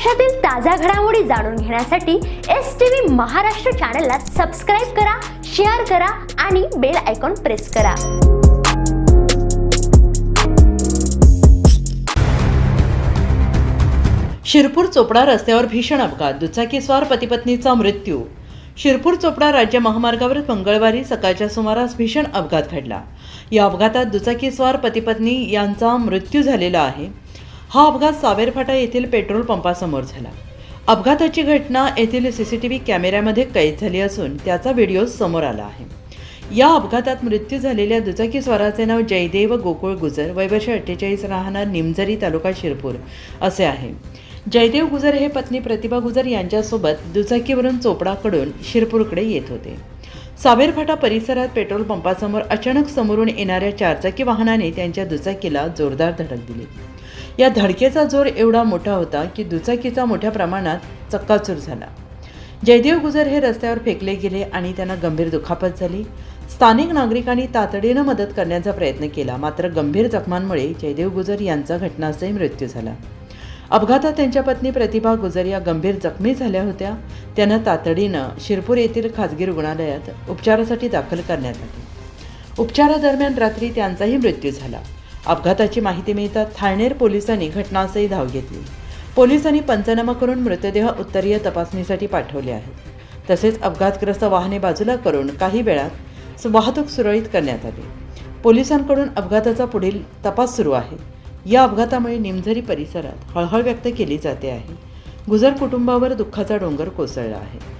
देशातील ताज्या घडामोडी जाणून घेण्यासाठी STV महाराष्ट्र चॅनलला सबस्क्राइब करा, शेअर करा आणि बेल आयकॉन प्रेस करा। शिरपूर चोपडा रस्त्यावर भीषण अपघात, दुचाकीस्वार पती-पत्नीचा मृत्यू। शिरपूर चोपडा राज्य महामार्गावर मंगळवारी सकाळच्या सुमारास भीषण अपघात घडला। या अपघातात दुचाकीस्वार पती-पत्नी यांचा मृत्यू झालेला आहे। हा अपघात सावेरफाटा येथील पेट्रोल पंपासमोर झाला। अपघाताची घटना येथील CCTV कॅमेऱ्यामध्ये कैद झाली असून त्याचा व्हिडिओ समोर आला आहे। या अपघातात मृत्यू झालेल्या दुचाकीस्वाराचे नाव जयदेव गोकुळ गुजर, वय वर्ष 48, राहणार निमजरी, तालुका शिरपूर असे आहे। जयदेव गुजर हे पत्नी प्रतिभा गुजर यांच्यासोबत दुचाकीवरून चोपडाकडून शिरपूरकडे येत होते। सावेरफाटा परिसरात पेट्रोल पंपासमोर अचानक समोरून येणाऱ्या चारचाकी वाहनाने त्यांच्या दुचाकीला जोरदार धडक दिली। या धडकेचा जोर एवढा मोठा होता की दुचाकीचा मोठ्या प्रमाणात चक्काचूर झाला। जयदेव गुजर हे रस्त्यावर फेकले गेले आणि त्यांना गंभीर दुखापत झाली। स्थानिक नागरिकांनी तातडीने मदत करण्याचा प्रयत्न केला, मात्र गंभीर जखमांमुळे जयदेव गुजर यांचा घटनास्थळी मृत्यू झाला। अपघातात त्यांच्या पत्नी प्रतिभा गुजर या गंभीर जखमी झाल्या होत्या। त्यांना तातडीनं शिरपूर येथील खाजगी रुग्णालयात उपचारासाठी दाखल करण्यात आले। उपचारादरम्यान रात्री त्यांचाही मृत्यू झाला। अपघाताची माहिती मिळताच थाळनेर पोलिसांनी घटनास्थळी धाव घेतली। पोलिसांनी पंचनामा करून मृतदेह उत्तरीय तपासणीसाठी पाठवले आहेत। तसेच अपघातग्रस्त वाहने बाजूला करून काही वेळात वाहतूक सुरळीत करण्यात आली। पोलिसांकडून अपघाताचा पुढील तपास सुरू आहे। या अपघातामुळे निमझरी परिसरात हळहळ व्यक्त केली जाते आहे। गुजर कुटुंबावर दुःखाचा डोंगर कोसळला आहे।